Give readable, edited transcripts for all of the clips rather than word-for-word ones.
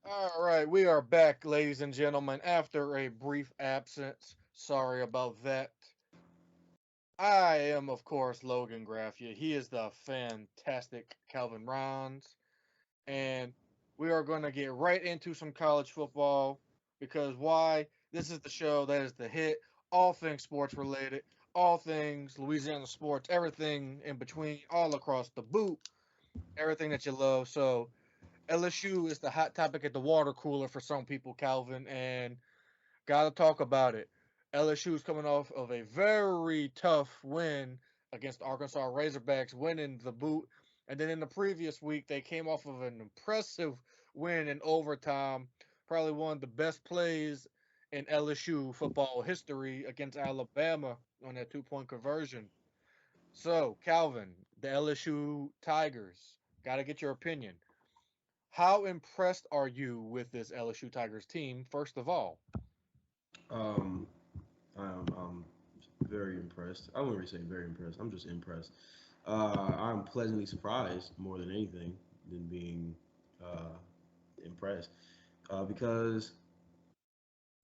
All right, we are back, ladies and gentlemen, after a brief absence. Sorry about that. I am, of course, Logan Graffia. He is the fantastic Calvin Rons. And we are going to get right into some college football because why? This is the show that is the hit, all things sports related, all things Louisiana sports, everything in between, all across the boot, everything that you love. So, LSU is the hot topic at the water cooler for some people, Calvin, and gotta talk about it. LSU is coming off of a very tough win against the Arkansas Razorbacks, winning the boot. And then in the previous week, they came off of an impressive win in overtime, probably one of the best plays in LSU football history against Alabama on that 2 point conversion. So, Calvin, the LSU Tigers, got to get your opinion. How impressed are you with this LSU Tigers team, first of all? Um, I'm very impressed. I wouldn't really say very impressed. I'm just impressed. I'm pleasantly surprised more than anything than being uh, impressed. Because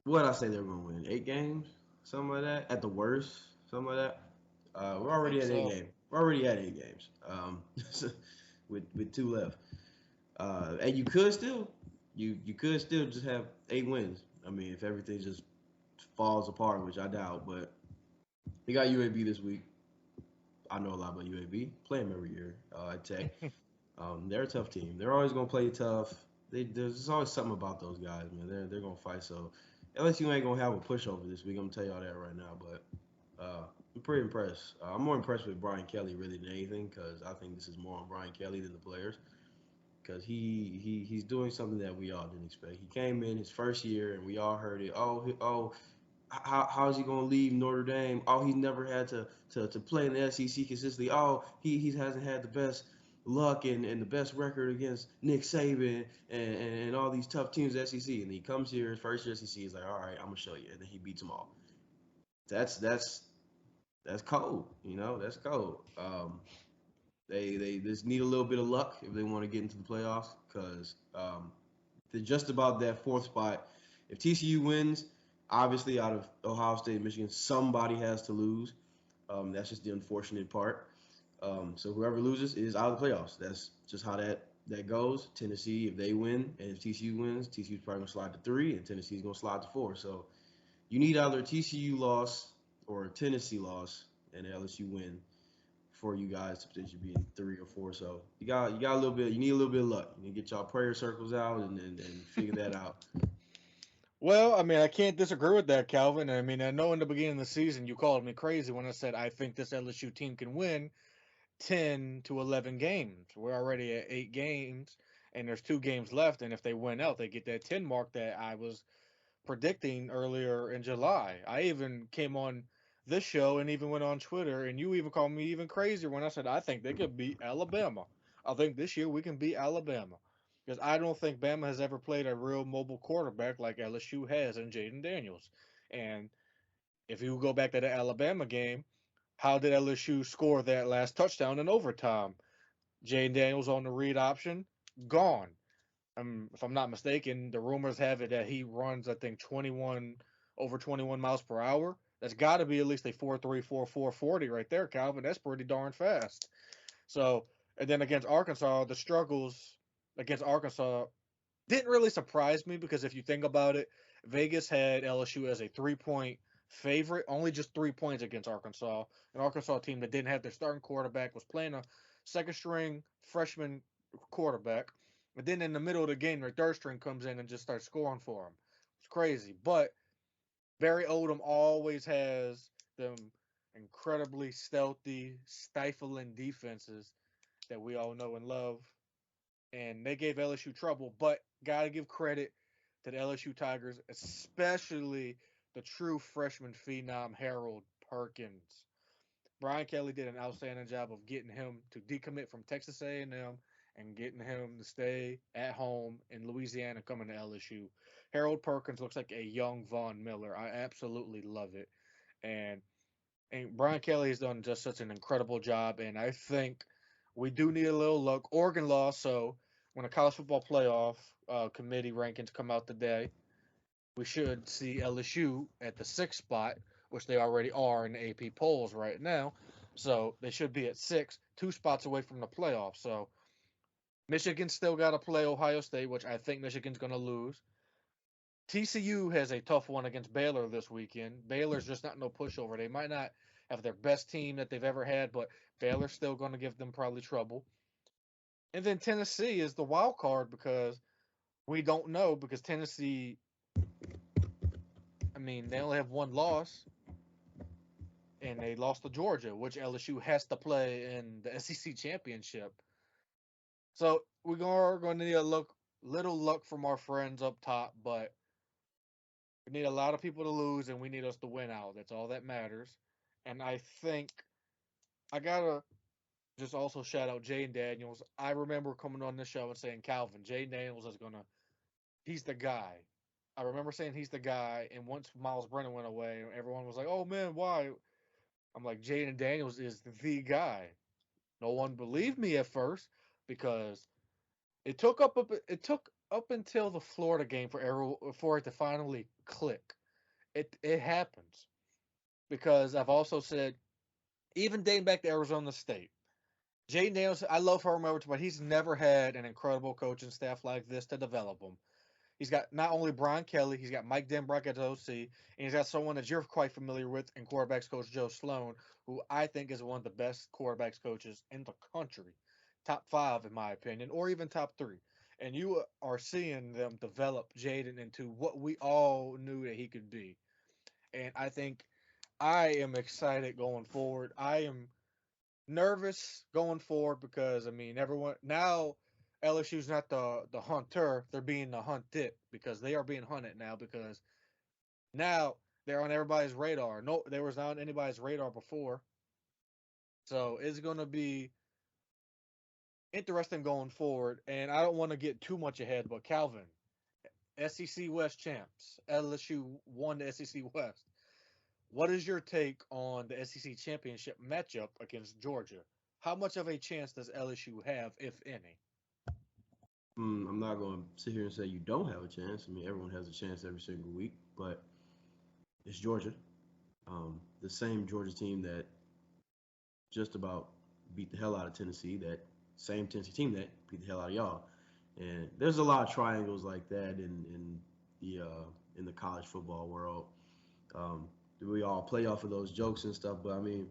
what I say they're going to win 8 games, something like that. At the worst, something like that. We're I already think at eight so. games. We're already at 8 games. With two left. And you could still just have 8 wins. I mean, if everything just falls apart, which I doubt, but we got UAB this week. I know a lot about UAB. Play them every year at Tech. They're a tough team. They're always gonna play tough. There's always something about those guys, man. They're gonna fight. So LSU ain't gonna have a pushover this week. I'm gonna tell y'all that right now. But I'm pretty impressed. I'm more impressed with Brian Kelly really than anything because I think this is more on Brian Kelly than the players. Because he's doing something that we all didn't expect. He came in his first year and we all heard it. How's he gonna leave Notre Dame? Oh, he's never had to play in the SEC consistently. Oh, he hasn't had the best luck and the best record against Nick Saban and all these tough teams in the SEC. And he comes here his first year SEC. He's like, all right, I'm gonna show you, and then he beats them all. That's that's that's cold. That's cold. They just need a little bit of luck if they want to get into the playoffs because they're just about that fourth spot. If TCU wins, obviously out of Ohio State and Michigan, somebody has to lose. That's just the unfortunate part. So whoever loses is out of the playoffs. That's just how that goes. Tennessee, if they win, and if TCU wins, TCU's probably gonna slide to 3, and Tennessee's gonna slide to 4. So you need either a TCU loss or a Tennessee loss and an LSU win for you guys to potentially be in 3 or 4. So you got a little bit. You need a little bit of luck. You need to get y'all prayer circles out and figure that out. Well, I mean, I can't disagree with that, Calvin. I mean, I know in the beginning of the season you called me crazy when I said I think this LSU team can win 10 to 11 games. We're already at 8 games, and there's 2 games left. And if they win out, they get that 10 mark that I was predicting earlier in July. I even came on this show and even went on Twitter, and you even called me even crazier when I said I think they could beat Alabama. I think this year we can beat Alabama because I don't think Bama has ever played a real mobile quarterback like LSU has in Jaden Daniels. And if you go back to the Alabama game, how did LSU score that last touchdown in overtime? Jaden Daniels on the read option, gone. If I'm not mistaken, the rumors have it that he runs, I think, 21 miles per hour. That's got to be at least a 4.34, 4.40 right there, Calvin. That's pretty darn fast. So, and then against Arkansas, the struggles against Arkansas didn't really surprise me because if you think about it, Vegas had LSU as a 3 point favorite, only just 3 points against Arkansas. An Arkansas team that didn't have their starting quarterback was playing a second string freshman quarterback. And then in the middle of the game, their third string comes in and just starts scoring for them. It's crazy. But Barry Odom always has them incredibly stealthy, stifling defenses that we all know and love, and they gave LSU trouble. But gotta give credit to the LSU Tigers, especially the true freshman phenom Harold Perkins. Brian Kelly did an outstanding job of getting him to decommit from Texas A&M and getting him to stay at home in Louisiana, coming to LSU. Harold Perkins looks like a young Von Miller. I absolutely love it, and Brian Kelly has done just such an incredible job. And I think we do need a little luck. Oregon lost, so when the college football playoff committee rankings come out today, we should see LSU at the sixth spot, which they already are in the AP polls right now. So they should be at six, 2 spots away from the playoffs. So Michigan still got to play Ohio State, which I think Michigan's going to lose. TCU has a tough one against Baylor this weekend. Baylor's just not no pushover. They might not have their best team that they've ever had, but Baylor's still going to give them probably trouble. And then Tennessee is the wild card because we don't know because Tennessee, I mean, they only have one loss and they lost to Georgia, which LSU has to play in the SEC championship. So we're going to need little luck from our friends up top, but we need a lot of people to lose and we need us to win out. That's all that matters. And I think I gotta just also shout out Jane Daniels. I remember coming on this show and saying Calvin, Jane Daniels is gonna he's the guy. I remember saying he's the guy, and once Miles Brennan went away, everyone was like, "Oh man, why?" I'm like, Jaden Daniels is the guy. No one believed me at first because it took up until the Florida game for it to finally click. It happens because I've also said even dating back to Arizona State, Jaden Daniels. I love Herm Edwards, but he's never had an incredible coaching staff like this to develop him. He's got not only Brian Kelly, he's got Mike Denbrock as OC, and he's got someone that you're quite familiar with in quarterbacks coach Joe Sloan, who I think is one of the best quarterbacks coaches in the country. Top five, in my opinion, or even top three. And you are seeing them develop Jaden into what we all knew that he could be. And I think I am excited going forward. I am nervous going forward because I mean everyone now LSU's not the hunter, they're being the hunted because they are being hunted now because now they're on everybody's radar. No, they was not on anybody's radar before. So it's gonna be interesting going forward. And I don't want to get too much ahead, but Calvin, SEC West champs. LSU won the SEC West. What is your take on the SEC championship matchup against Georgia? How much of a chance does LSU have, if any? I'm not going to sit here and say you don't have a chance. I mean, everyone has a chance every single week, but it's Georgia. The same Georgia team that just about beat the hell out of Tennessee, that same Tennessee team that beat the hell out of y'all. And there's a lot of triangles like that in the college football world. Um, we all play off of those jokes and stuff, but I mean,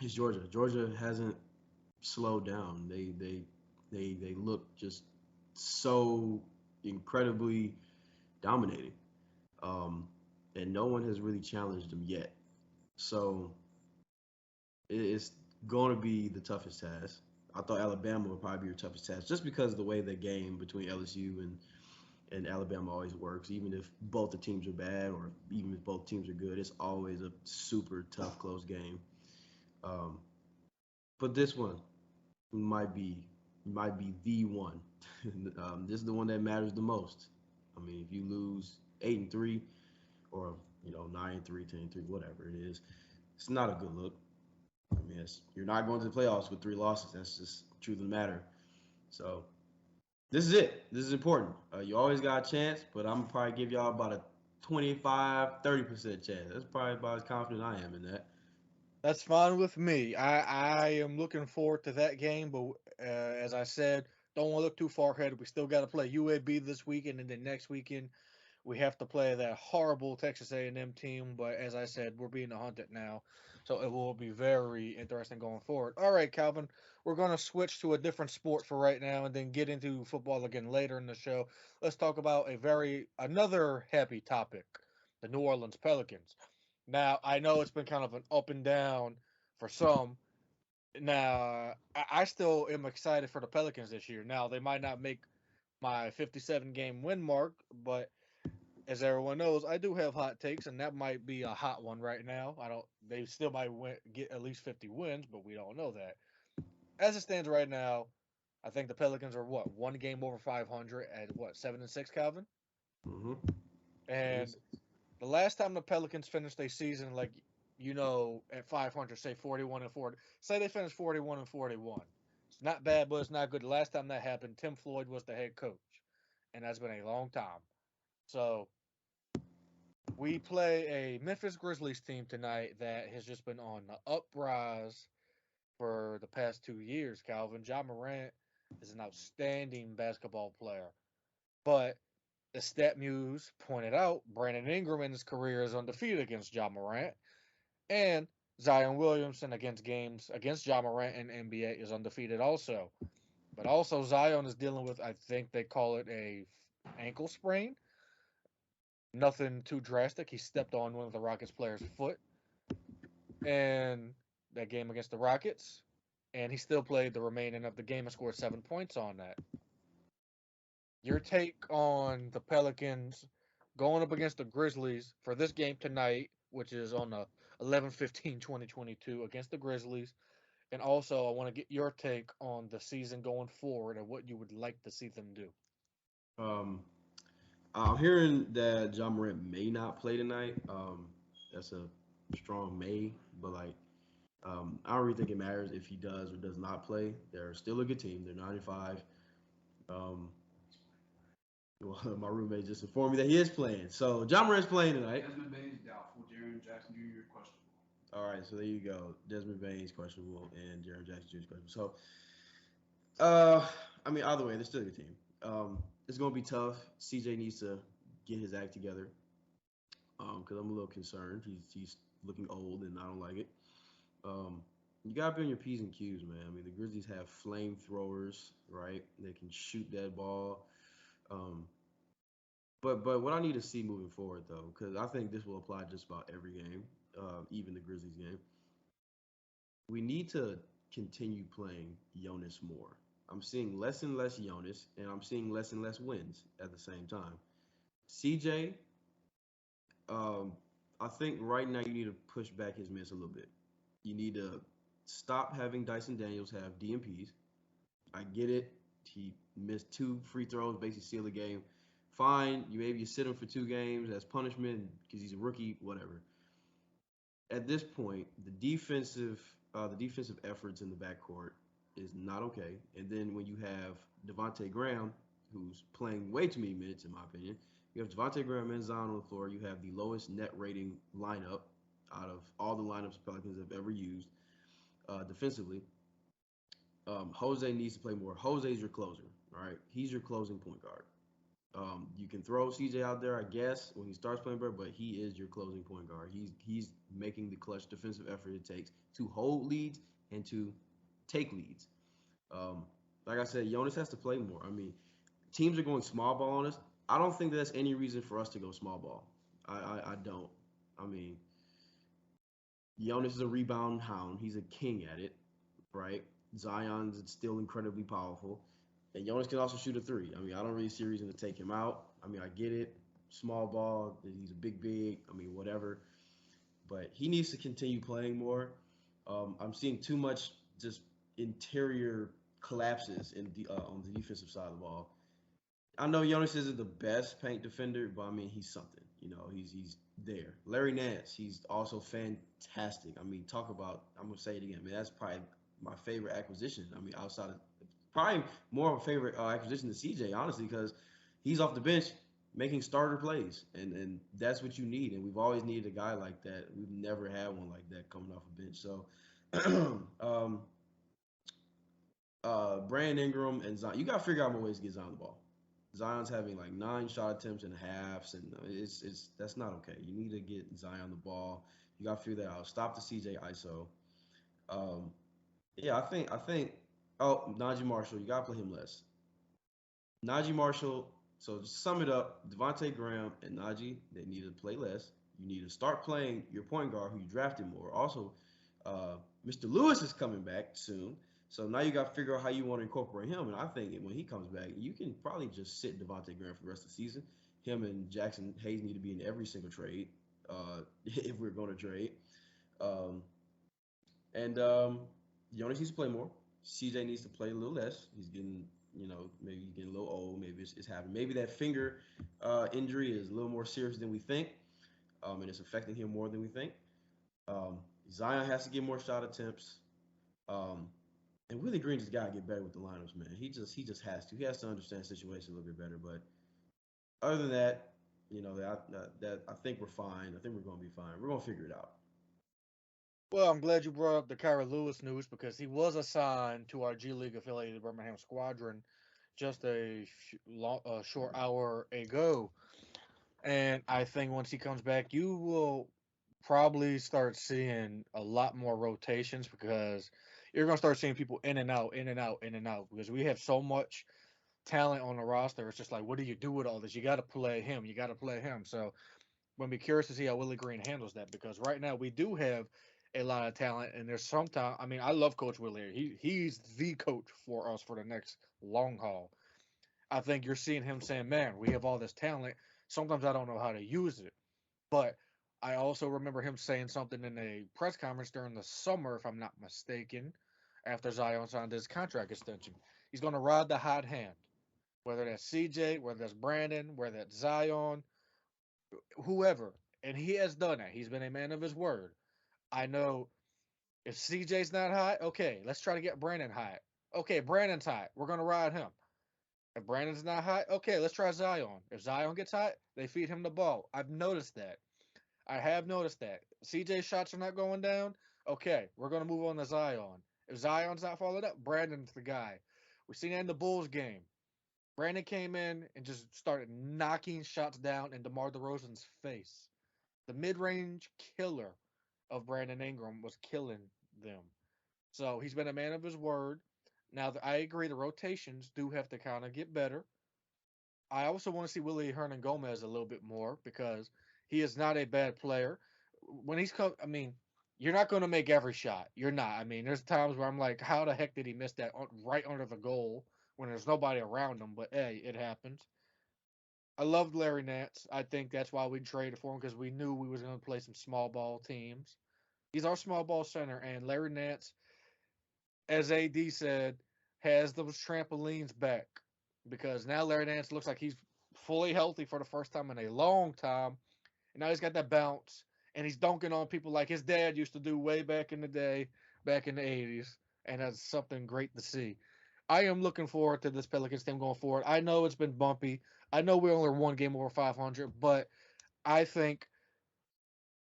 it's Georgia. Georgia hasn't slowed down. They look just so incredibly dominating, um, and no one has really challenged them yet. So it's going to be the toughest task. I thought Alabama would probably be your toughest task, just because of the way the game between LSU and Alabama always works. Even if both the teams are bad, or even if both teams are good, it's always a super tough, close game. Um, but this one might be might be the one. This is the one that matters the most. I mean, if you lose 8-3, or 9-3, 10-3, whatever it is, it's not a good look. I mean, you're not going to the playoffs with 3 losses. That's just the truth of the matter. So this is it. This is important. You always got a chance, but I'm gonna probably give y'all about a 25, 30% chance. That's probably about as confident I am in that. That's fine with me. I am looking forward to that game, but as I said, don't want to look too far ahead. We still got to play UAB this weekend, and then next weekend we have to play that horrible Texas A&M team. But as I said, we're being hunted now, so it will be very interesting going forward. All right, Calvin, we're going to switch to a different sport for right now, and then get into football again later in the show. Let's talk about another happy topic: the New Orleans Pelicans. Now, I know it's been kind of an up and down for some. Now, I still am excited for the Pelicans this year. Now, they might not make my 57 game win mark, but as everyone knows, I do have hot takes, and that might be a hot one right now. I don't. They still might get at least 50 wins, but we don't know that. As it stands right now, I think the Pelicans are what 1 game over 500 at what 7-6, Calvin. Mm-hmm. And the last time the Pelicans finished a season at 500, say 41-40, say they finished 41-41. It's not bad, but it's not good. The last time that happened, Tim Floyd was the head coach, and that's been a long time. So we play a Memphis Grizzlies team tonight that has just been on the uprise for the past 2 years. Calvin Ja Morant is an outstanding basketball player, but the stat muse pointed out Brandon Ingram in his career is undefeated against Ja Morant, and Zion Williamson against games against Ja Morant in NBA is undefeated also. But also Zion is dealing with, I think they call it a ankle sprain. Nothing too drastic. He stepped on one of the Rockets players' foot and that game against the Rockets, and he still played the remaining of the game and scored 7 points on that. Your take on the Pelicans going up against the Grizzlies for this game tonight, which is on the 11/15/2022 against the Grizzlies, and also I want to get your take on the season going forward and what you would like to see them do. Um, I'm hearing that John Morant may not play tonight. That's a strong may, but like I don't really think it matters if he does or does not play. They're still a good team. They're 95. Um, well, my roommate just informed me that he is playing. So John Morant's playing tonight. Desmond Bain is doubtful. Jaren Jackson Jr. questionable. All right, so there you go. Desmond Bain's questionable and Jaron Jackson Jr. is questionable. So, I mean, either way, they're still a good team. It's gonna be tough. CJ needs to get his act together. Because I'm a little concerned. He's looking old, and I don't like it. Um, you gotta be on your p's and q's, man. I mean, the Grizzlies have flamethrowers, right? They can shoot that ball. Um, but what I need to see moving forward, though, because I think this will apply just about every game, even the Grizzlies game. We need to continue playing Jonas more. I'm seeing less and less Jonas, and I'm seeing less and less wins at the same time. CJ, um, I think right now you need to push back his miss a little bit. You need to stop having Dyson Daniels have DMPs. I get it. He missed two free throws, basically seal the game. Fine, you sit him for 2 games as punishment because he's a rookie, whatever. At this point, the defensive efforts in the backcourt is not okay. And then when you have Devonte Graham, who's playing way too many minutes, in my opinion, you have Devonte Graham and Zion on the floor. You have the lowest net rating lineup out of all the lineups the Pelicans have ever used defensively. Jose needs to play more. Jose's your closer, all right? He's your closing point guard. You can throw CJ out there, I guess, when he starts playing better, but he is your closing point guard. He's making the clutch defensive effort it takes to hold leads and to take leads. Um, like I said, Jonas has to play more. I mean, teams are going small ball on us. I don't think that's any reason for us to go small ball. I don't. I mean, Jonas is a rebound hound. He's a king at it, right? Zion's still incredibly powerful. And Jonas can also shoot a three. I mean, I don't really see a reason to take him out. I mean, I get it. Small ball. He's a big. I mean, whatever. But he needs to continue playing more. I'm seeing too much just interior collapses on the defensive side of the ball. I know Jonas isn't the best paint defender, but I mean he's something. He's there. Larry Nance, he's also fantastic. I mean, talk about. I'm gonna say it again. I mean, that's probably my favorite acquisition. I mean, outside of probably more of a favorite acquisition than CJ, honestly, because he's off the bench making starter plays, and that's what you need. And we've always needed a guy like that. We've never had one like that coming off a bench. So, um, Brandon Ingram and Zion, you got to figure out more ways to get Zion the ball. Zion's having like 9 shot attempts and halves, and it's that's not okay. You need to get Zion the ball. You got to figure that out. Stop the CJ ISO. Um, yeah, I think. Oh, Najee Marshall, you got to play him less. Najee Marshall. So to sum it up, Devontae Graham and Najee, they need to play less. You need to start playing your point guard who you drafted more. Also, Mr. Lewis is coming back soon. So now you got to figure out how you want to incorporate him. And I think when he comes back, you can probably just sit Devontae Graham for the rest of the season. Him and Jackson Hayes need to be in every single trade if we're going to trade. Um, and Jonas needs to play more. CJ needs to play a little less. He's getting, maybe he's getting a little old. Maybe it's happening. Maybe that finger injury is a little more serious than we think, and it's affecting him more than we think. Um, Zion has to get more shot attempts. Um, And Willie Green just gotta get better with the lineups, man. He just has to. He has to understand the situation a little bit better. But other than that, I think we're fine. I think we're gonna be fine. We're gonna figure it out. Well, I'm glad you brought up the Kyra Lewis news because he was assigned to our G League affiliated Birmingham squadron just a short hour ago. And I think once he comes back, you will probably start seeing a lot more rotations because you're going to start seeing people in and out, in and out, in and out because we have so much talent on the roster. It's just like, what do you do with all this? You got to play him. You got to play him. So I'm going to be curious to see how Willie Green handles that because right now we do have a lot of talent and there's sometimes, I mean, I love Coach Willie. He's the coach for us for the next long haul. I think you're seeing him saying, man, we have all this talent. Sometimes I don't know how to use it. But I also remember him saying something in a press conference during the summer, if I'm not mistaken, after Zion signed his contract extension. He's going to ride the hot hand, whether that's CJ, whether that's Brandon, whether that's Zion, whoever. And he has done that. He's been a man of his word. I know if CJ's not hot, okay, let's try to get Brandon hot. Okay, Brandon's hot. We're going to ride him. If Brandon's not hot, okay, let's try Zion. If Zion gets hot, they feed him the ball. I've noticed that. I have noticed that. CJ's shots are not going down. Okay, we're going to move on to Zion. If Zion's not followed up, Brandon's the guy. We seen that in the Bulls game. Brandon came in and just started knocking shots down in DeMar DeRozan's face. The mid-range killer of Brandon Ingram was killing them. So he's been a man of his word. Now, I agree the rotations do have to kind of get better. I also want to see Willie Hernan Gomez a little bit more because he is not a bad player. When he's come, I mean, you're not going to make every shot. You're not. I mean, there's times where I'm like, how the heck did he miss that right under the goal when there's nobody around him? But hey, it happens. I loved Larry Nance. I think that's why we traded for him because we knew we was going to play some small ball teams. He's our small ball center, and Larry Nance, as AD said, has those trampolines back because now Larry Nance looks like he's fully healthy for the first time in a long time. And now he's got that bounce and he's dunking on people like his dad used to do way back in the day, back in the 80s. And that's something great to see. I am looking forward to this Pelicans team going forward. I know it's been bumpy. I know we're only one game over 500, but I think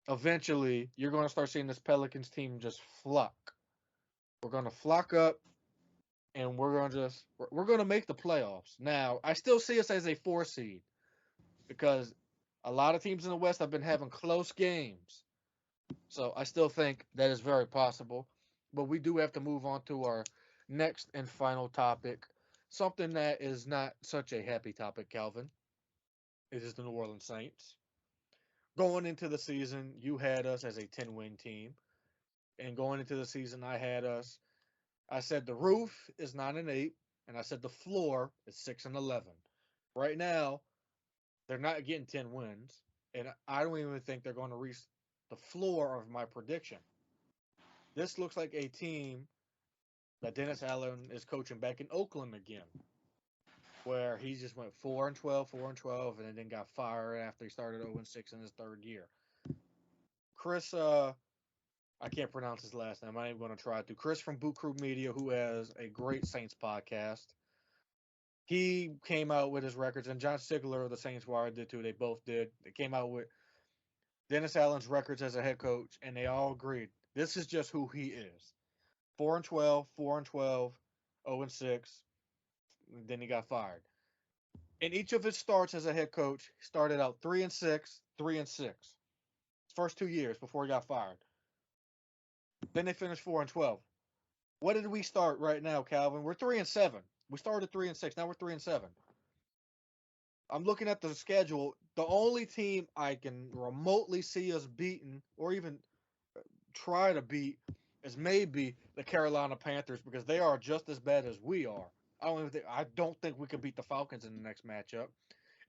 eventually you're going to start seeing this Pelicans team just flock. We're going to flock up and we're going to make the playoffs. Now, I still see us as a 4 seed because a lot of teams in the West have been having close games. So I still think that is very possible. But we do have to move on to our next and final topic. Something that is not such a happy topic, Calvin. It is the New Orleans Saints. Going into the season, you had us as a 10-win team. And going into the season, I said the roof is 9-8, and I said the floor is 6-11. Right now, they're not getting 10 wins, and I don't even think they're going to reach the floor of my prediction. This looks like a team that Dennis Allen is coaching back in Oakland again, where he just went 4-12, 4-12, and then got fired after he started 0-6 in his third year. Chris, I can't pronounce his last name. I'm not even going to try to. Chris from Boot Crew Media, who has a great Saints podcast, he came out with his records, and John Sigler of the Saints Wire did too. They both did. They came out with Dennis Allen's records as a head coach, and they all agreed this is just who he is. 4-12, 4-12, 0-6. Then he got fired. In each of his starts as a head coach, he started out 3-6, 3-6. His first 2 years before he got fired. Then they finished 4-12. What did we start right now, Calvin? We're 3-7. We started 3-6. Now we're 3-7. I'm looking at the schedule. The only team I can remotely see us beating, or even try to beat, is maybe the Carolina Panthers because they are just as bad as we are. I don't think we can beat the Falcons in the next matchup.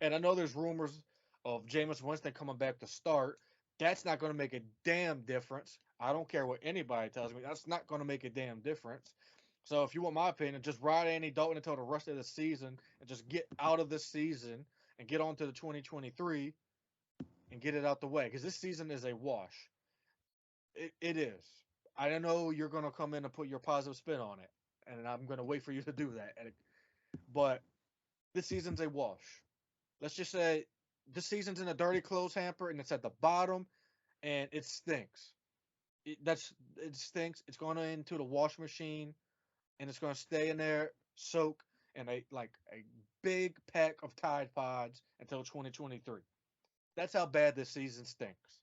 And I know there's rumors of Jameis Winston coming back to start. That's not going to make a damn difference. I don't care what anybody tells me. That's not going to make a damn difference. So if you want my opinion, just ride Andy Dalton until the rest of the season and just get out of this season and get on to the 2023 and get it out the way because this season is a wash. It is. I don't know you're going to come in and put your positive spin on it. and I'm gonna wait for you to do that. But this season's a wash. Let's just say this season's in a dirty clothes hamper, and it's at the bottom, and it stinks. It stinks. It's going into the wash machine, and it's going to stay in there, soak in a big pack of Tide Pods until 2023. That's how bad this season stinks.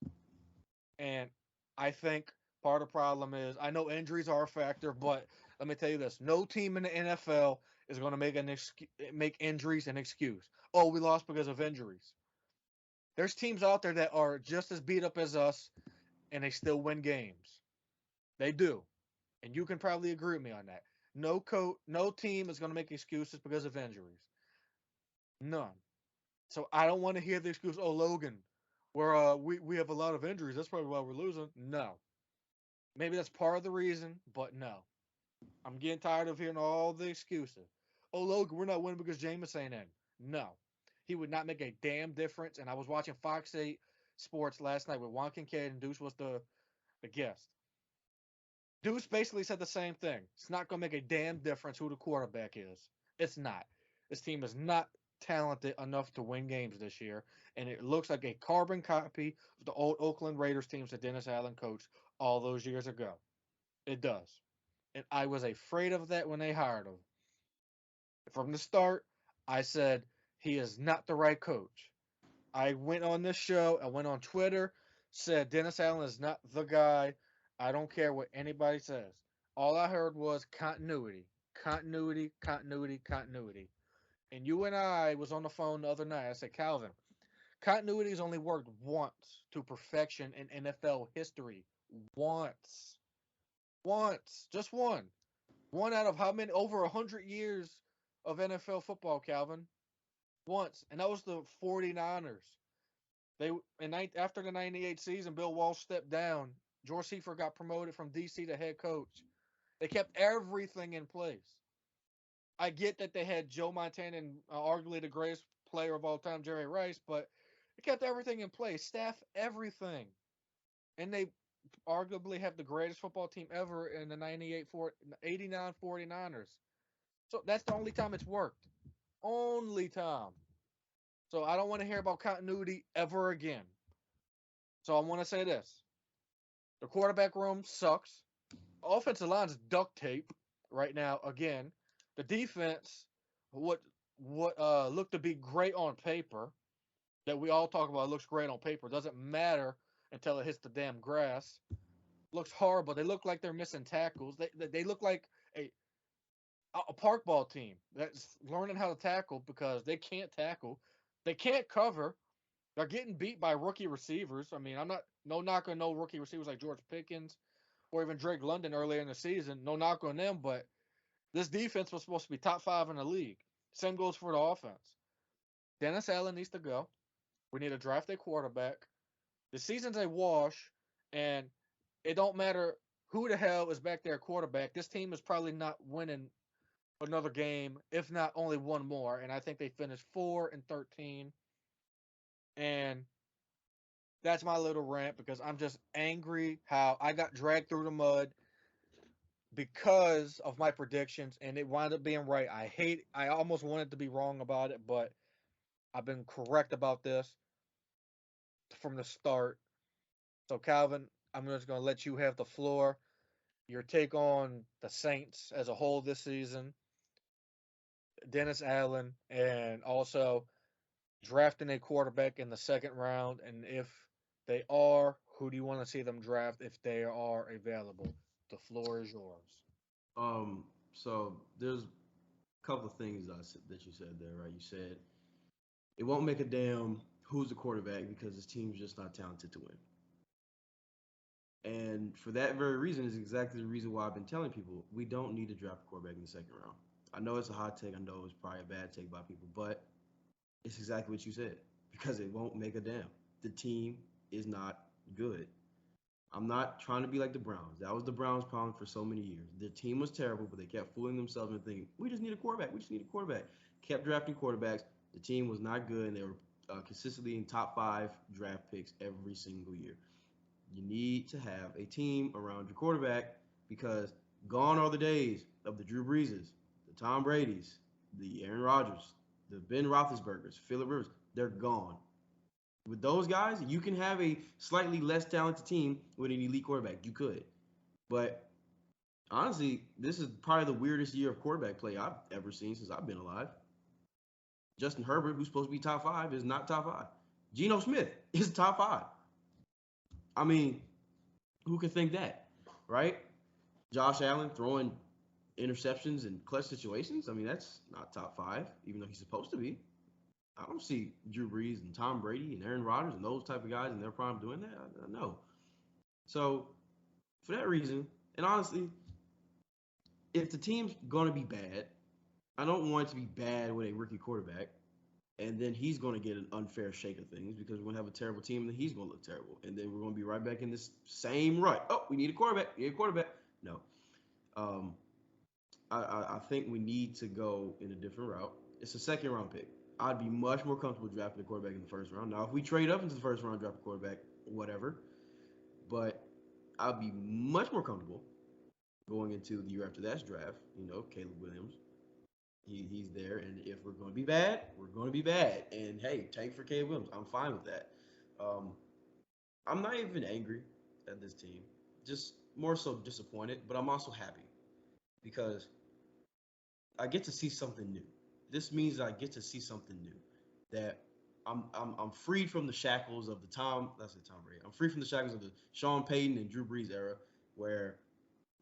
And I think part of the problem is I know injuries are a factor, but let me tell you this: no team in the NFL is going to make injuries an excuse. Oh, we lost because of injuries. There's teams out there that are just as beat up as us, and they still win games. They do, and you can probably agree with me on that. No team is going to make excuses because of injuries. None. So I don't want to hear the excuse. Oh, Logan, we have a lot of injuries. That's probably why we're losing. No, maybe that's part of the reason, but no. I'm getting tired of hearing all the excuses. Oh, Logan, we're not winning because Jameis ain't in. No, he would not make a damn difference. And I was watching Fox 8 Sports last night with Juan Kincaid, and Deuce was the guest. Deuce basically said the same thing. It's not going to make a damn difference who the quarterback is. It's not. This team is not talented enough to win games this year, and it looks like a carbon copy of the old Oakland Raiders teams that Dennis Allen coached all those years ago. It does. And I was afraid of that when they hired him. From the start, I said he is not the right coach. I went on this show, I went on Twitter, said Dennis Allen is not the guy. I don't care what anybody says. All I heard was continuity, continuity, continuity, continuity. And you and I was on the phone the other night. I said, Calvin, continuity has only worked once to perfection in NFL history. Once. Once. Just one. One out of how many? Over 100 years of NFL football, Calvin. Once. And that was the 49ers. They after the '98 season, Bill Walsh stepped down. George Seifert got promoted from DC to head coach. They kept everything in place. I get that they had Joe Montana and arguably the greatest player of all time, Jerry Rice, but they kept everything in place, staff everything, and they arguably have the greatest football team ever in the 89 49ers. So that's the only time it's worked. Only time. So I don't want to hear about continuity ever again. So I want to say this. The quarterback room sucks. Offensive line's duct tape right now again. The defense, what looked to be great on paper, that we all talk about looks great on paper, doesn't matter until it hits the damn grass. Looks horrible. They look like they're missing tackles. They look like a park ball team that's learning how to tackle because they can't tackle. They can't cover. They're getting beat by rookie receivers. I mean, I'm not no knock on no rookie receivers like George Pickens or even Drake London earlier in the season. No knock on them, but this defense was supposed to be top 5 in the league. Same goes for the offense. Dennis Allen needs to go. We need to draft a quarterback. The season's a wash, and it don't matter who the hell is back there quarterback. This team is probably not winning another game, if not only one more. And I think they finished 4-13. And that's my little rant because I'm just angry how I got dragged through the mud because of my predictions and it wound up being right. I almost wanted to be wrong about it, but I've been correct about this from the start. So Calvin, I'm just going to let you have the floor. Your take on the Saints as a whole this season, Dennis Allen, and also drafting a quarterback in the second round. And if they are, who do you want to see them draft if they are available? The floor is yours. So there's a couple of things that you said there, right? You said it won't make a damn who's the quarterback because this team's just not talented to win. And for that very reason is exactly the reason why I've been telling people we don't need to draft a quarterback in the second round. I know it's a hot take. I know it's probably a bad take by people, but it's exactly what you said because it won't make a damn. The team is not good. I'm not trying to be like the Browns. That was the Browns' problem for so many years. Their team was terrible, but they kept fooling themselves and thinking, we just need a quarterback. We just need a quarterback. Kept drafting quarterbacks. The team was not good, and they were consistently in top 5 draft picks every single year. You need to have a team around your quarterback because gone are the days of the Drew Breeses, the Tom Brady's, the Aaron Rodgers, the Ben Roethlisbergers, Phillip Rivers, they're gone. With those guys, you can have a slightly less talented team with an elite quarterback. You could. But honestly, this is probably the weirdest year of quarterback play I've ever seen since I've been alive. Justin Herbert, who's supposed to be top five, is not top five. Geno Smith is top five. I mean, who could think that, right? Josh Allen throwing interceptions in clutch situations. I mean, that's not top five, even though he's supposed to be. I don't see Drew Brees and Tom Brady and Aaron Rodgers and those type of guys in their prime doing that. No. So for that reason, and honestly, if the team's going to be bad, I don't want it to be bad with a rookie quarterback, and then he's going to get an unfair shake of things because we're going to have a terrible team, and then he's going to look terrible, and then we're going to be right back in this same rut. Oh, we need a quarterback. We need a quarterback. No. Um, I think we need to go in a different route. It's a second round pick. I'd be much more comfortable drafting a quarterback in the first round. Now, if we trade up into the first round, draft a quarterback, whatever. But I'd be much more comfortable going into the year after that draft. You know, Caleb Williams. He's there, and if we're going to be bad, we're going to be bad. And hey, tank for Caleb Williams. I'm fine with that. Um, I'm not even angry at this team. Just more so disappointed, but I'm also happy because I get to see something new. This means I get to see something new. That I'm freed from the shackles of the that's it, Tom Brady. I'm free from the shackles of the Sean Payton and Drew Brees era, where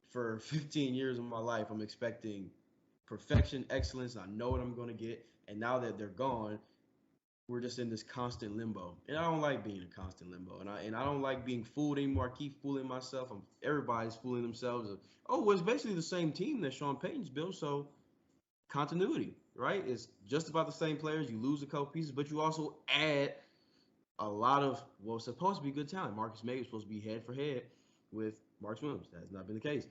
for 15 years of my life I'm expecting perfection, excellence. I know what I'm going to get, and now that they're gone, we're just in this constant limbo. And I don't like being in constant limbo, and I don't like being fooled anymore. I keep fooling myself. Everybody's fooling themselves. Oh, well, it's basically the same team that Sean Payton's built, so continuity, right? It's just about the same players. You lose a couple pieces, but you also add a lot of what's supposed to be good talent. Marcus May was supposed to be head for head with Marcus Williams. That has not been the case.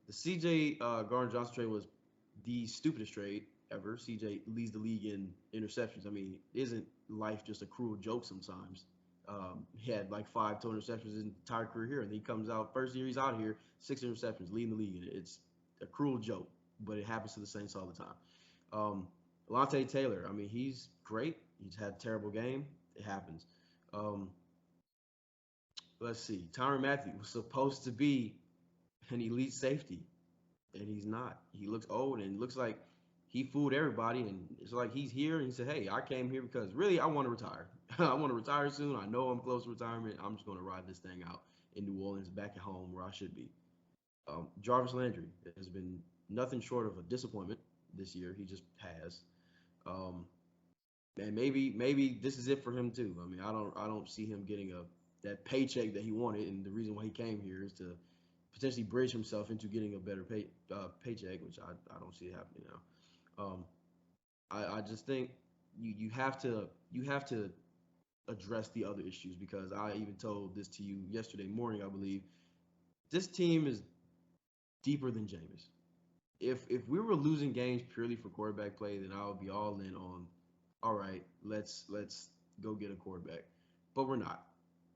The CJ Gardner Johnson trade was the stupidest trade ever. CJ leads the league in interceptions. I mean, isn't life just a cruel joke sometimes? He had like 5 total interceptions his entire career here, and he comes out first year he's out here, 6 interceptions, leading the league. And it's a cruel joke, but it happens to the Saints all the time. Lante Taylor, I mean, he's great. He's had a terrible game. It happens. Um, let's see. Tyrann Mathieu was supposed to be an elite safety, and he's not. He looks old and looks like he fooled everybody. And it's like he's here and he said, "Hey, I came here because really I want to retire. I want to retire soon. I know I'm close to retirement. I'm just going to ride this thing out in New Orleans, back at home where I should be." Jarvis Landry has been nothing short of a disappointment this year. He just has. Um, and maybe this is it for him too. I mean, I don't see him getting that paycheck that he wanted, and the reason why he came here is to potentially bridge himself into getting a better paycheck, which I don't see it happening now. I just think you have to address the other issues because I even told this to you yesterday morning, I believe. This team is deeper than Jameis. If we were losing games purely for quarterback play, then I would be all in on, all right, let's go get a quarterback. But we're not.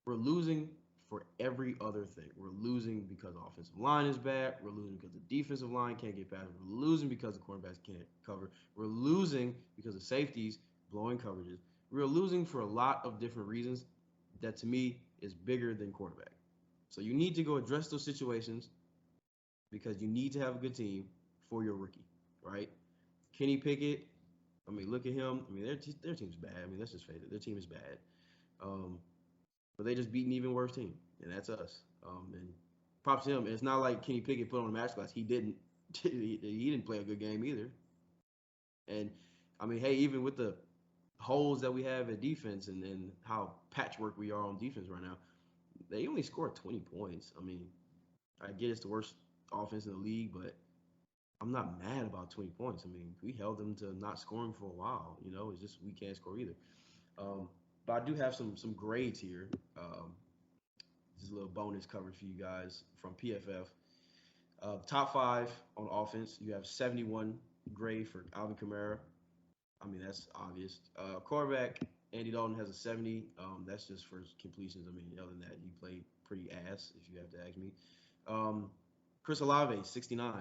We're losing for every other thing. We're losing because the offensive line is bad. We're losing because the defensive line can't get past. We're losing because the cornerbacks can't cover. We're losing because the safeties blowing coverages. We're losing for a lot of different reasons that to me is bigger than quarterback. So you need to go address those situations because you need to have a good team for your rookie, right? Kenny Pickett, I mean, look at him. I mean, their team's bad. I mean, let's just face it. Their team is bad. Um, but they just beat an even worse team, and that's us. And props to him. It's not like Kenny Pickett put on a match class. He didn't. He didn't play a good game either. And I mean, hey, even with the holes that we have at defense and how patchwork we are on defense right now, they only scored 20 points. I mean, I get it's the worst offense in the league, but I'm not mad about 20 points. I mean, we held them to not scoring for a while. You know, it's just we can't score either. Um, but I do have some grades here. Just a little bonus coverage for you guys from PFF. Top 5 on offense. You have 71 grade for Alvin Kamara. I mean, that's obvious. Quarterback, Andy Dalton has a 70. That's just for completions. I mean, other than that, he played pretty ass, if you have to ask me. Chris Olave, 69.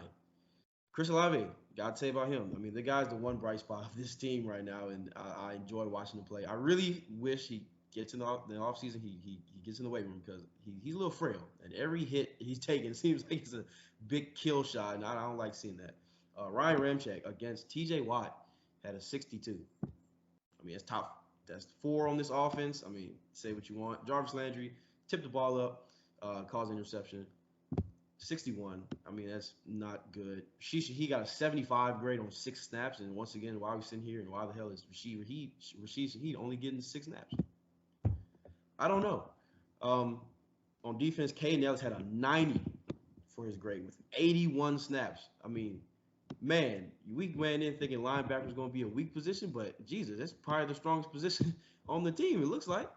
Chris Olave, got to say about him. I mean, the guy's the one bright spot of this team right now, and I enjoy watching him play. I really wish he gets in the offseason, he gets in the weight room because he's a little frail, and every hit he's taking seems like it's a big kill shot, and I don't like seeing that. Ryan Ramczyk against T.J. Watt had a 62. I mean, that's top. That's four on this offense. I mean, say what you want. Jarvis Landry tipped the ball up, caused an interception. 61. I mean, that's not good. He got a 75 grade on 6 snaps. And once again, why are we sitting here and why the hell is Rashid Shaheed only getting 6 snaps? I don't know. Um, on defense, Caden Ellis had a 90 for his grade with 81 snaps. I mean, man, we went in thinking linebacker was going to be a weak position, but Jesus, that's probably the strongest position on the team, it looks like.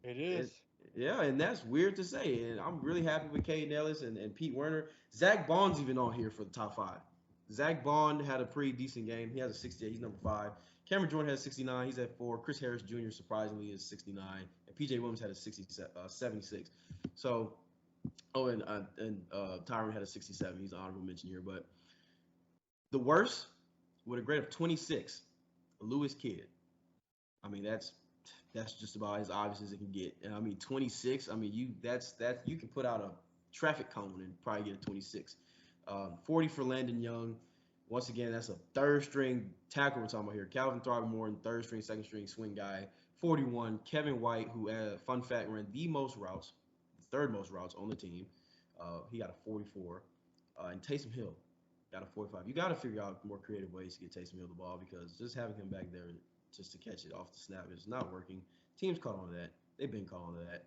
It It, is. yeah, and that's weird to say. And I'm really happy with Caden Ellis and Pete Werner. Zach Bond's even on here for the top 5. Zach Bond had a pretty decent game. He has a 68. He's number 5. Cameron Jordan has 69. He's at 4. Chris Harris Jr. surprisingly is 69. And PJ Williams had a 76. So, Tyron had a 67. He's an honorable mention here. But the worst, with a grade of 26, Lewis Kidd. I mean, that's just about as obvious as it can get. And I mean, 26. I mean, you can put out a traffic cone and probably get a 26. 40 for Landon Young. Once again, that's a third string tackle we're talking about here. Calvin Throckmorton, third string, second string swing guy. 41. Kevin White, who, fun fact, ran the most routes, third most routes on the team. He got a 44. And Taysom Hill got a 45. You got to figure out more creative ways to get Taysom Hill the ball because just having him back there just to catch it off the snap is not working. Teams caught on to that. They've been caught on to that.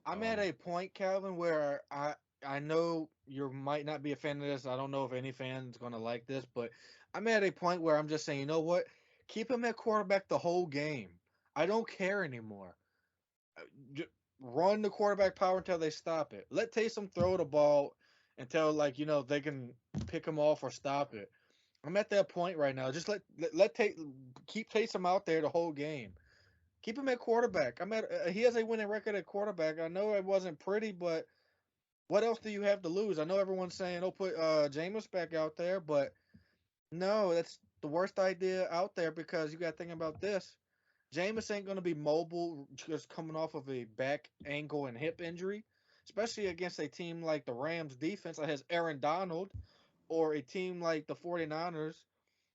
I'm at Um, a point, Calvin, where I know you might not be a fan of this. I don't know if any fan's gonna like this, but I'm at a point where I'm just saying, you know what? Keep him at quarterback the whole game. I don't care anymore. J- Run the quarterback power until they stop it. Let Taysom throw the ball until they can pick him off or stop it. I'm at that point right now. Just keep Taysom out there the whole game. Keep him at quarterback. He has a winning record at quarterback. I know it wasn't pretty, but what else do you have to lose? I know everyone's saying, "Oh, put Jameis back out there," but no, that's the worst idea out there because you got to think about this. Jameis ain't going to be mobile just coming off of a back, ankle, and hip injury, especially against a team like the Rams defense that has Aaron Donald or a team like the 49ers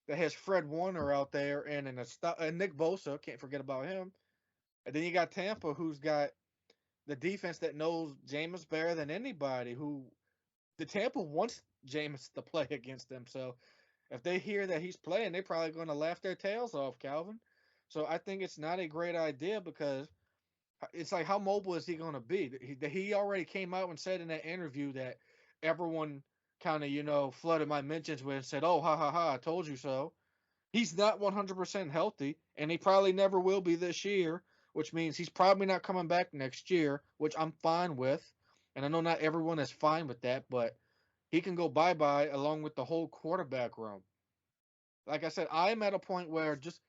that has Fred Warner out there and Nick Bosa. Can't forget about him. And then you got Tampa, who's got the defense that knows Jameis better than anybody. Who the Tampa wants Jameis to play against them. So if they hear that he's playing, they're probably going to laugh their tails off, Calvin. So I think it's not a great idea because it's like how mobile is he going to be? He already came out and said in that interview that everyone kind of flooded my mentions with and said, "Oh, ha ha ha, I told you so." He's not 100% healthy, and he probably never will be this year, which means he's probably not coming back next year, which I'm fine with. And I know not everyone is fine with that, but he can go bye bye along with the whole quarterback room. Like I said, I'm at a point where just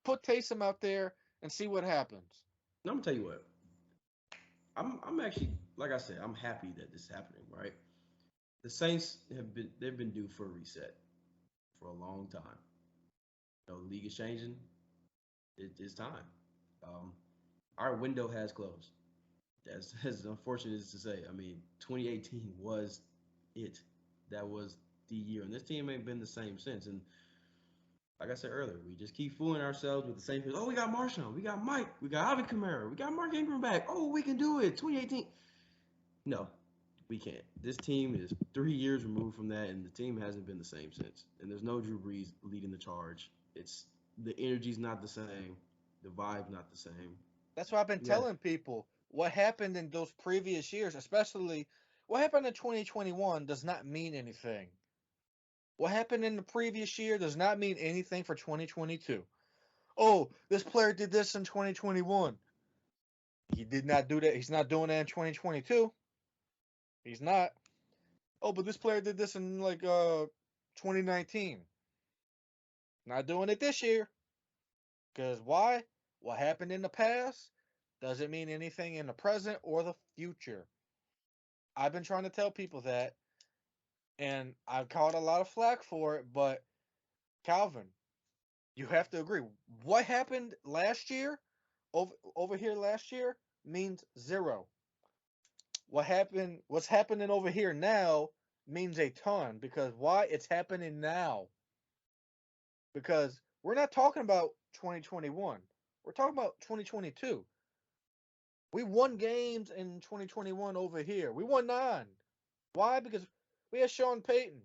put Taysom out there and see what happens. I'm gonna tell you what. I'm actually, like I said, I'm happy that this is happening. Right. The Saints they've been due for a reset for a long time. The league is changing. It's time. Um, our window has closed. As unfortunate as to say. I mean, 2018 was it. That was the year, and this team ain't been the same since. And like I said earlier, we just keep fooling ourselves with the same thing. Oh, we got Marshawn, we got Mike, we got Alvin Kamara, we got Mark Ingram back. Oh, we can do it. 2018. No, we can't. This team is 3 years removed from that, and the team hasn't been the same since. And there's no Drew Brees leading the charge. It's the energy's not the same, the vibe's not the same. That's what I've been Yeah, telling people. What happened in those previous years, especially what happened in 2021, does not mean anything. What happened in the previous year does not mean anything for 2022. Oh, this player did this in 2021. He did not do that. He's not doing that in 2022. He's not. Oh, but this player did this in 2019. Not doing it this year. Because why? What happened in the past doesn't mean anything in the present or the future. I've been trying to tell people that. and I caught a lot of flack for it. But Calvin, you have to agree. What happened last year, over here last year, means zero. What's happening over here now means a ton because why? It's happening now. Because we're not talking about 2021. We're talking about 2022. We won games in 2021 over here. We won 9. Why? Because we had Sean Payton.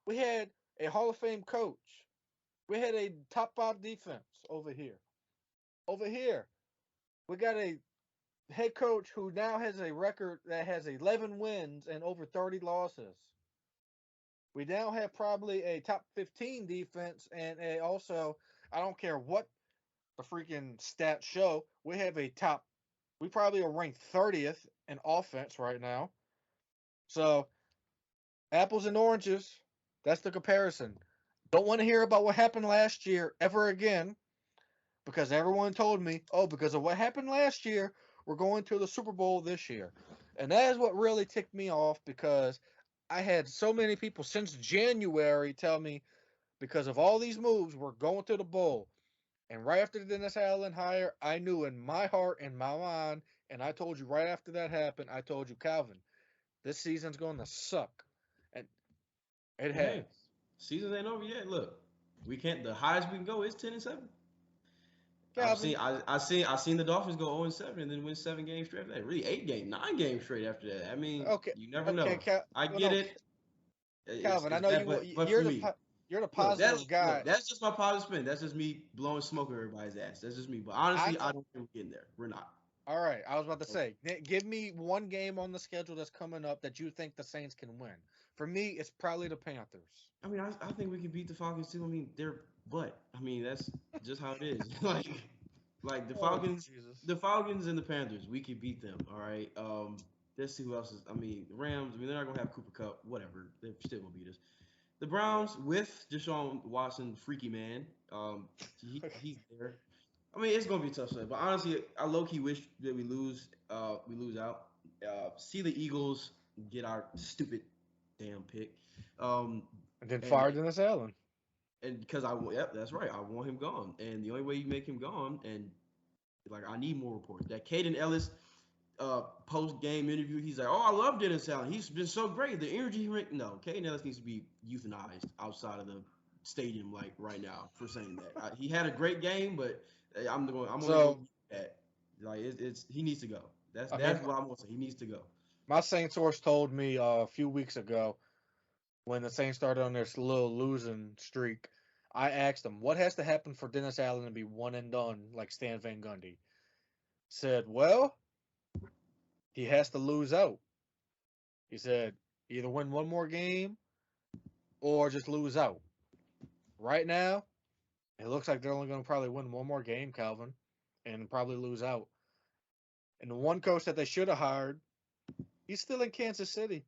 We had a Hall of Fame coach. We had a top 5 defense over here. Over here, we got a head coach who now has a record that has 11 wins and over 30 losses. We now have probably a top 15 defense and a also, I don't care what the freaking stats show, we probably are ranked 30th in offense right now. So, apples and oranges, that's the comparison. Don't want to hear about what happened last year ever again because everyone told me, oh, because of what happened last year, we're going to the Super Bowl this year. And that is what really ticked me off because I had so many people since January tell me because of all these moves, we're going to the bowl. And right after the Dennis Allen hire, I knew in my heart and my mind, and I told you right after that happened, I told you, Calvin, this season's going to suck. And it But has. hey, seasons ain't over yet. Look, we can't. The highest we can go is 10-7. Calvin, I seen the Dolphins go 0-7 and then win 7 games straight after that. Really 8 games, 9 games straight after that. I mean, okay, you never okay, know. I well, get no, it. Calvin, I It's know that, you but you're for me, you're the positive guy. that's just my positive spin. That's just me blowing smoke at everybody's ass. That's just me. But I honestly, I know. don't think we're getting there. We're not. All right, I was about to So, say, give me one game on the schedule that's coming up that you think the Saints can win. For me, it's probably the Panthers. I mean, I think we can beat the Falcons too. I mean, they're but I mean that's just how it is. Like Oh Jesus! The Falcons and the Panthers, we could beat them. All right. Let's see who else is. I mean, the Rams. I mean, they're not gonna have Cooper Cup. Whatever. They're still gonna beat us. The Yeah. Browns with Deshaun Watson, freaky man. He's there. I mean, it's gonna be a tough set, but honestly, I low key wish that we lose. We lose out. See the Eagles get our stupid damn pick. Um, And then and fired Dennis Allen. because yep, that's right. I want him gone, and the only way you make him gone, and like I need more reports. That Caden Ellis post game interview, he's like, "Oh, I love Dennis Allen. He's been so great. The energy he bring." No, Caden Ellis needs to be euthanized outside of the stadium, like right now, for saying that. He had a great game, but I'm gonna go So that. Like it's he needs to go. I That's mean, what I'm gonna say. He needs to go. my Saints source told me a few weeks ago when the Saints started on their little losing streak. I asked them what has to happen for Dennis Allen to be one and done like Stan Van Gundy. Said, well, he has to lose out. He said either win one more game or just lose out. Right now, it looks like they're only going to probably win one more game, Calvin, and probably lose out. And the one coach that they should have hired, he's still in Kansas City.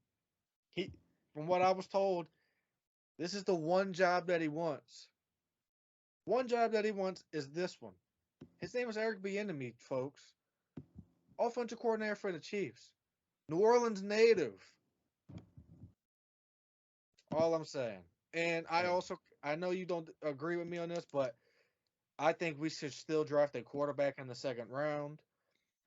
He, from what I was told, this is the one job that he wants. One job that he wants is this one. His name is Eric Bieniemy, folks. Offensive coordinator for the Chiefs. New Orleans native. All I'm saying. And Hey, I know you don't agree with me on this, but I think we should still draft a quarterback in the second round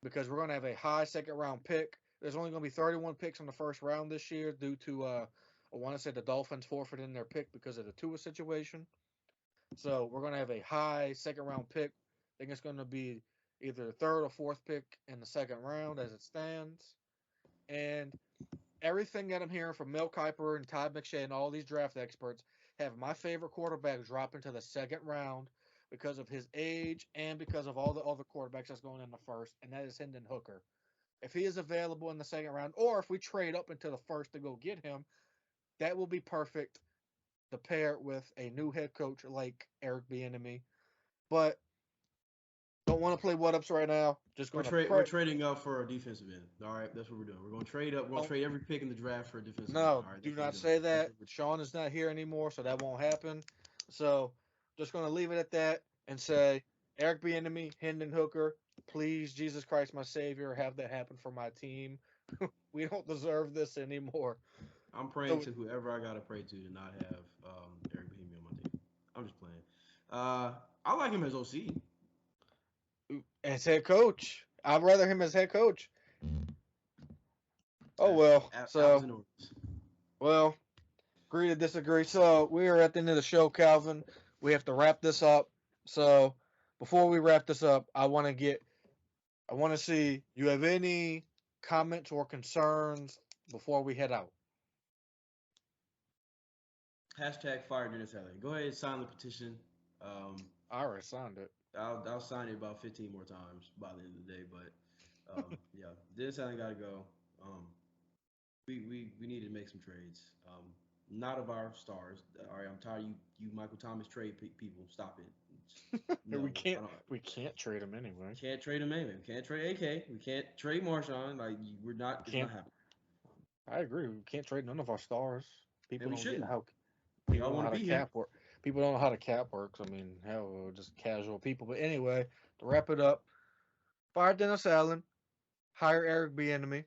because we're going to have a high second round pick. There's only going to be 31 picks in the first round this year due to, I want to say the Dolphins forfeiting their pick because of the Tua situation. So we're going to have a high second round pick. I think it's going to be either the third or fourth pick in the second round as it stands. And everything that I'm hearing from Mel Kiper and Todd McShay and all these draft experts have my favorite quarterback drop into the second round because of his age and because of all the other quarterbacks that's going in the first, and that is Hendon Hooker. If he is available in the second round, or if we trade up into the first to go get him, that will be perfect to pair it with a new head coach like Eric Bieniemy. But don't want to play what ups right now. Just going to we're pray. trading up for a defensive end. All right, that's what we're doing. We're gonna trade up. We're gonna Don't trade every pick in the draft for a defensive end. No, All right, do that's what we're not doing. say That's that. what we're Sean is not here anymore, so that won't happen. So just going to leave it at that and say, Eric Bieniemy, Hendon Hooker, please, Jesus Christ, my Savior, have that happen for my team. We don't deserve this anymore. I'm praying to whoever I gotta pray to not have Eric Bieniemy on my team. I'm just playing. I like him as OC. As head coach, I'd rather him as head coach. Oh well. Apples So and oranges. well, agree to disagree. So we are at the end of the show, Calvin. We have to wrap this up. So before we wrap this up, I want to see you have any comments or concerns before we head out. Hashtag fire Dennis Allen. Go ahead and sign the petition. I already signed it. I'll sign it about 15 more times by the end of the day. But yeah, Dennis Allen got to go. Um, we need to make some trades. Not of our stars. All right, I'm tired of you Michael Thomas trade people. Stop it. No, I don't. We can't trade him anyway. Can't trade him anyway. We can't trade AK. We can't trade Marshawn. Like we're not. It's Can't. not happening. I agree. We can't trade none of our stars. And People we don't get shouldn't. how We people all don't know want how to to be here. cap work. People don't know how to cap works. I mean, hell, we're just casual people. But anyway, to wrap it up, fire Dennis Allen, hire Eric Bieniemy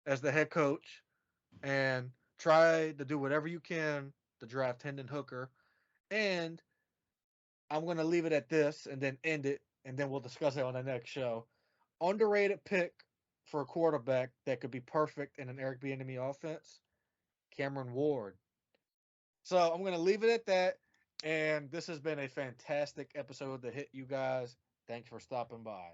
as the head coach, and try to do whatever you can to draft Hendon Hooker. And I'm going to leave it at this and then end it, and then we'll discuss it on the next show. Underrated pick for a quarterback that could be perfect in an Eric Bieniemy offense, Cameron Ward. So I'm going to leave it at that. And this has been a fantastic episode to hit you guys. Thanks for stopping by.